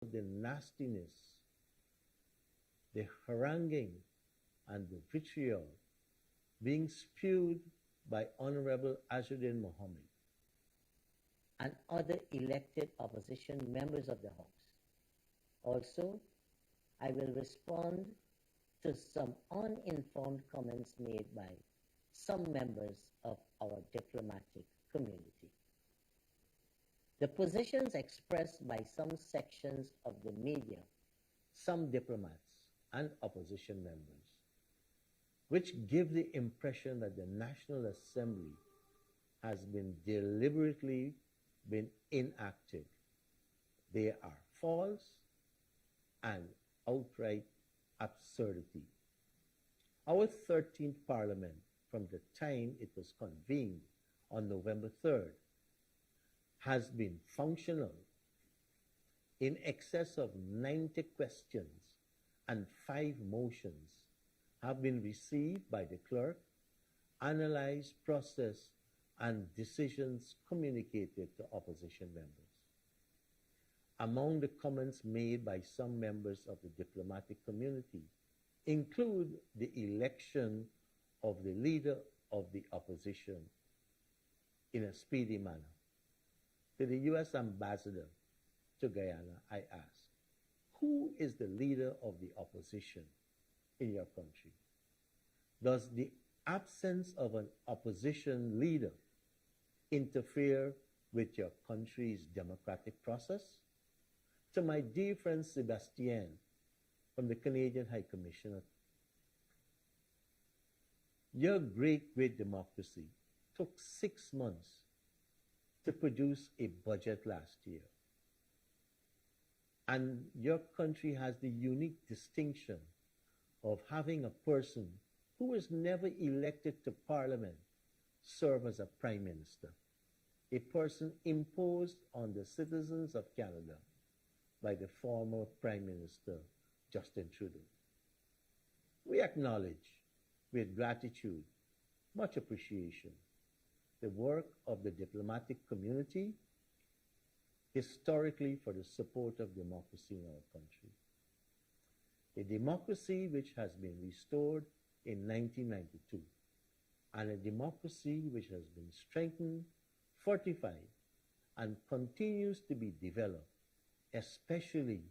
the nastiness, the haranguing, and the vitriol being spewed by Honorable Azuddin Mohammed and other elected opposition members of the House. Also, I will respond to some uninformed comments made by some members of our diplomatic community. The positions expressed by some sections of the media, some diplomats, and opposition members, which give the impression that the National Assembly has been deliberately inactive. They are false and outright absurdity. Our 13th Parliament, from the time it was convened on November 3rd, has been functional. In excess of 90 questions and 5 motions have been received by the clerk, analyzed, processed, and decisions communicated to opposition members. Among the comments made by some members of the diplomatic community include the election of the leader of the opposition in a speedy manner. To the U.S. ambassador to Guyana, I ask, who is the leader of the opposition in your country? Does the absence of an opposition leader interfere with your country's democratic process? To my dear friend Sebastien from the Canadian High Commissioner, your great democracy took 6 months to produce a budget last year. And your country has the unique distinction of having a person who was never elected to Parliament serve as a Prime Minister, a person imposed on the citizens of Canada by the former Prime Minister, Justin Trudeau. We acknowledge with gratitude, much appreciation, the work of the diplomatic community historically for the support of democracy in our country. A democracy which has been restored in 1992, and a democracy which has been strengthened, fortified, and continues to be developed, especially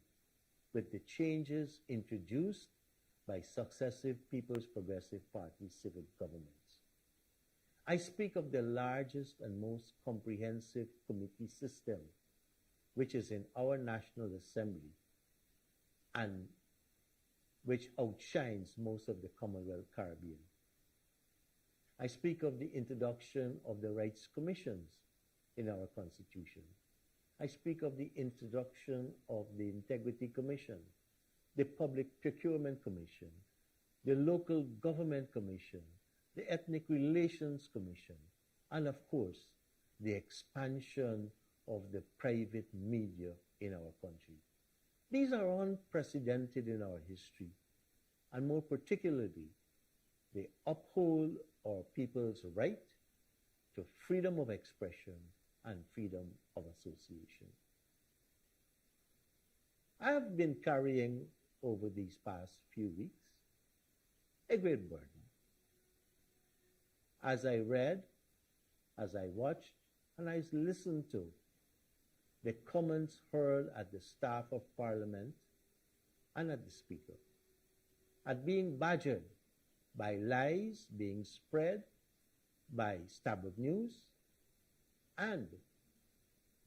with the changes introduced by successive People's Progressive Party civil governments. I speak of the largest and most comprehensive committee system which is in our National Assembly and which outshines most of the Commonwealth Caribbean. I speak of the introduction of the rights commissions in our Constitution. I speak of the introduction of the Integrity Commission, the Public Procurement Commission, the Local Government Commission, the Ethnic Relations Commission, and of course, the expansion of the private media in our country. These are unprecedented in our history, and more particularly, they uphold our people's right to freedom of expression and freedom of association. I have been carrying over these past few weeks a great burden. As I read, as I watched, and I listened to the comments hurled at the staff of Parliament and at the Speaker, at being badgered by lies being spread by Starboard News and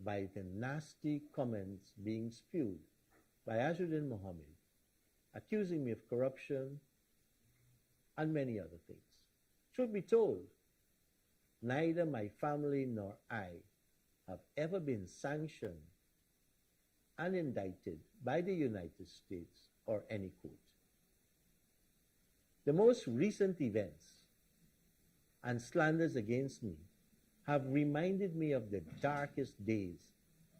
by the nasty comments being spewed by Azuddin Mohammed, accusing me of corruption and many other things. Truth be told, neither my family nor I have ever been sanctioned and indicted by the United States or any court. The most recent events and slanders against me have reminded me of the darkest days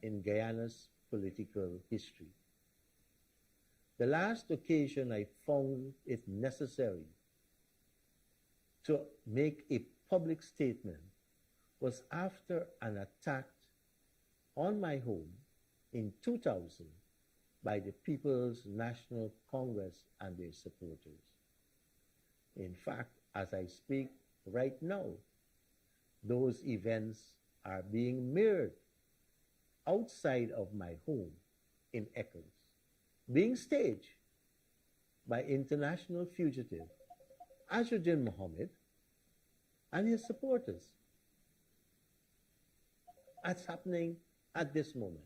in Guyana's political history. The last occasion I found it necessary to make a public statement was after an attack on my home in 2000 by the People's National Congress and their supporters. In fact, as I speak right now, those events are being mirrored outside of my home in Eccles, being staged by international fugitive Azzuddin Mohammed and his supporters. That's happening at this moment.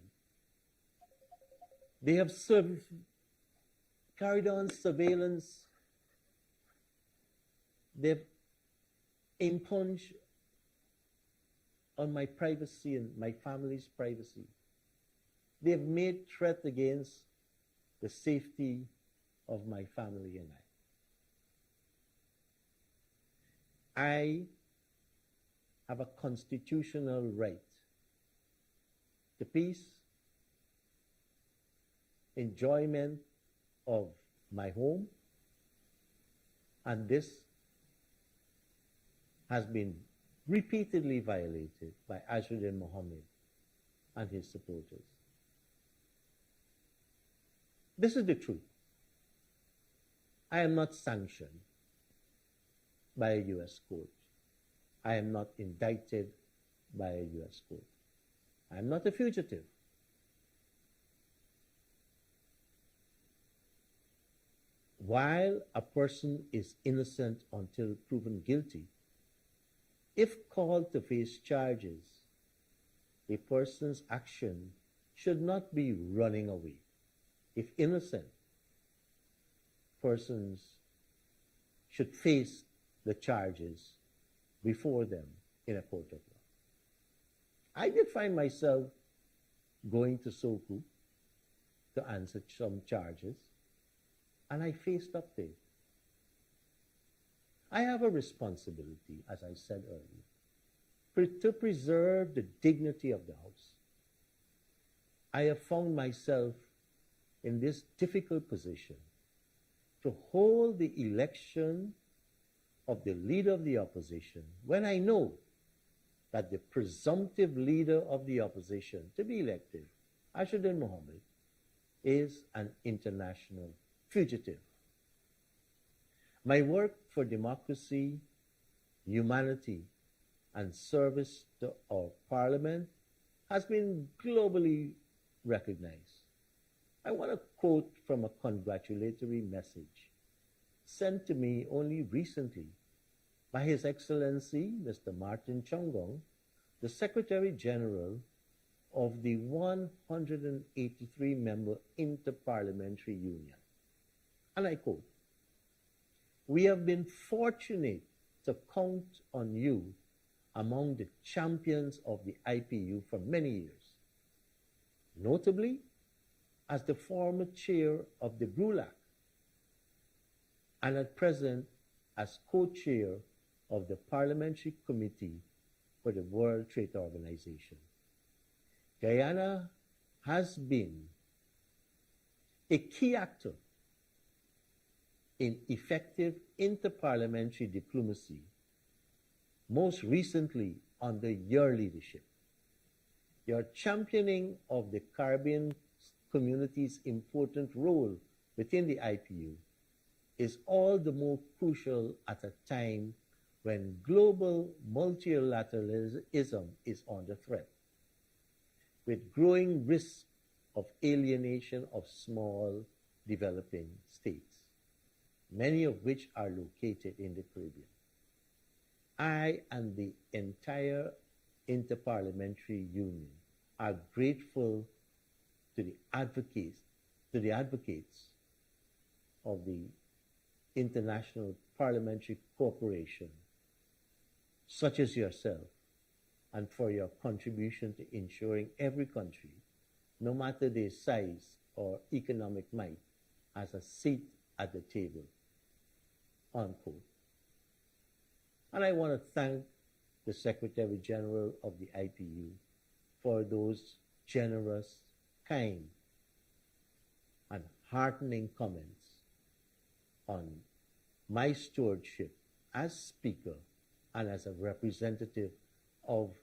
They have carried on surveillance. They've impunged on my privacy and my family's privacy. They've made threat against the safety of my family and I have a constitutional right to peace, enjoyment of my home, and this has been repeatedly violated by Azzuddin Mohammed and his supporters. This is the truth. I am not sanctioned by a U.S. court. I am not indicted by a U.S. court. I am not a fugitive. While a person is innocent until proven guilty, if called to face charges, a person's action should not be running away. If innocent, persons should face the charges before them in a court of law. I did find myself going to Soku to answer some charges, and I faced up there. I have a responsibility, as I said earlier, to preserve the dignity of the House. I have found myself in this difficult position to hold the election of the leader of the opposition when I know that the presumptive leader of the opposition to be elected, Azzuddin Mohammed, is an international fugitive. My work for democracy, humanity, and service to our parliament has been globally recognized. I want to quote from a congratulatory message sent to me only recently by His Excellency Mr. Martin Chongong, the Secretary General of the 183-member Inter-Parliamentary Union. And I quote, "We have been fortunate to count on you among the champions of the IPU for many years, notably as the former chair of the BRULAC and at present as co-chair of the Parliamentary Committee for the World Trade Organization. Guyana has been a key actor in effective interparliamentary diplomacy, most recently under your leadership. Your championing of the Caribbean community's important role within the IPU is all the more crucial at a time when global multilateralism is under threat, with growing risk of alienation of small developing states, many of which are located in the Caribbean. I and the entire Interparliamentary Union are grateful to the advocates of the International Parliamentary Corporation, such as yourself, and for your contribution to ensuring every country, no matter their size or economic might, has a seat at the table." Unquote. And I want to thank the Secretary General of the IPU for those generous, kind, and heartening comments on my stewardship as Speaker and as a representative of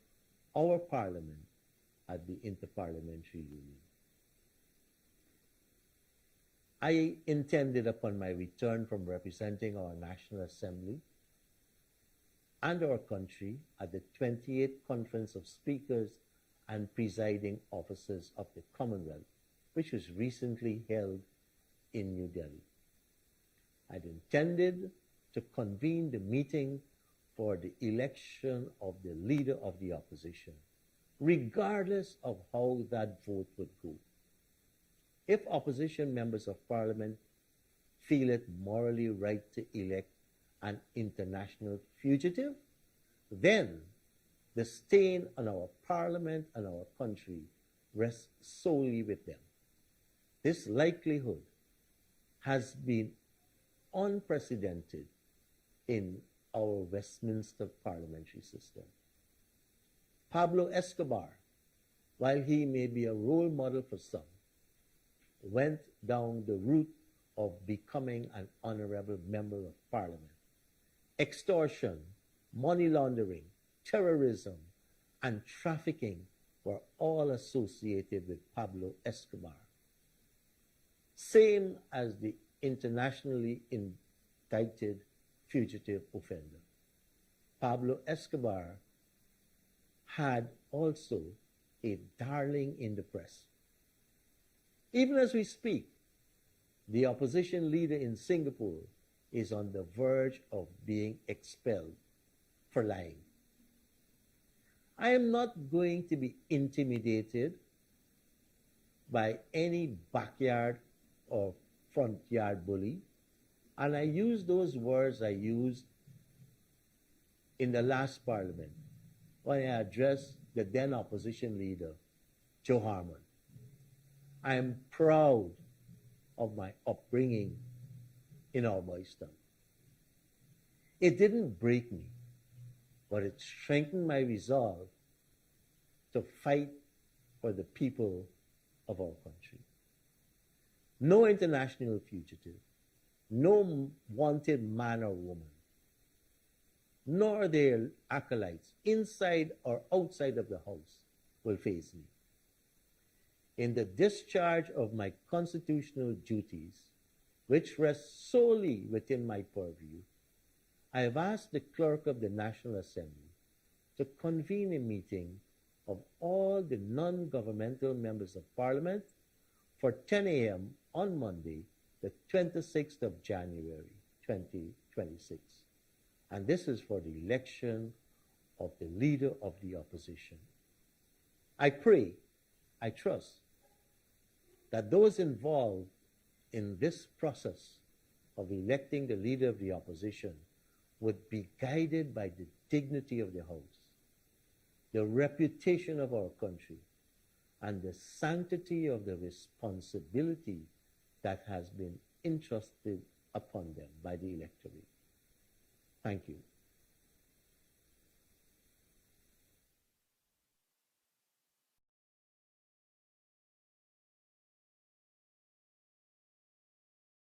our Parliament at the Interparliamentary Union. I intended upon my return from representing our National Assembly and our country at the 28th Conference of Speakers and Presiding Officers of the Commonwealth, which was recently held in New Delhi. I'd intended to convene the meeting for the election of the leader of the opposition, regardless of how that vote would go. If opposition members of parliament feel it morally right to elect an international fugitive, then the stain on our parliament and our country rests solely with them. This likelihood has been unprecedented in our Westminster parliamentary system. Pablo Escobar, while he may be a role model for some, went down the route of becoming an honorable member of parliament. Extortion, money laundering, terrorism, and trafficking were all associated with Pablo Escobar. Same as the internationally indicted fugitive offender. Pablo Escobar had also a darling in the press. Even as we speak, the opposition leader in Singapore is on the verge of being expelled for lying. I am not going to be intimidated by any backyard or front yard bully, and I use those words I used in the last parliament when I addressed the then opposition leader, Joe Harmon. I am proud of my upbringing in our Boyston. It didn't break me, but it strengthened my resolve to fight for the people of our country. No international fugitive, no wanted man or woman, nor their acolytes inside or outside of the house will faze me. In the discharge of my constitutional duties, which rest solely within my purview, I have asked the clerk of the National Assembly to convene a meeting of all the non-governmental members of Parliament for 10 a.m. on Monday, the 26th of January, 2026. And this is for the election of the leader of the opposition. I pray, I trust, that those involved in this process of electing the leader of the opposition would be guided by the dignity of the House, the reputation of our country, and the sanctity of the responsibility that has been entrusted upon them by the electorate. Thank you.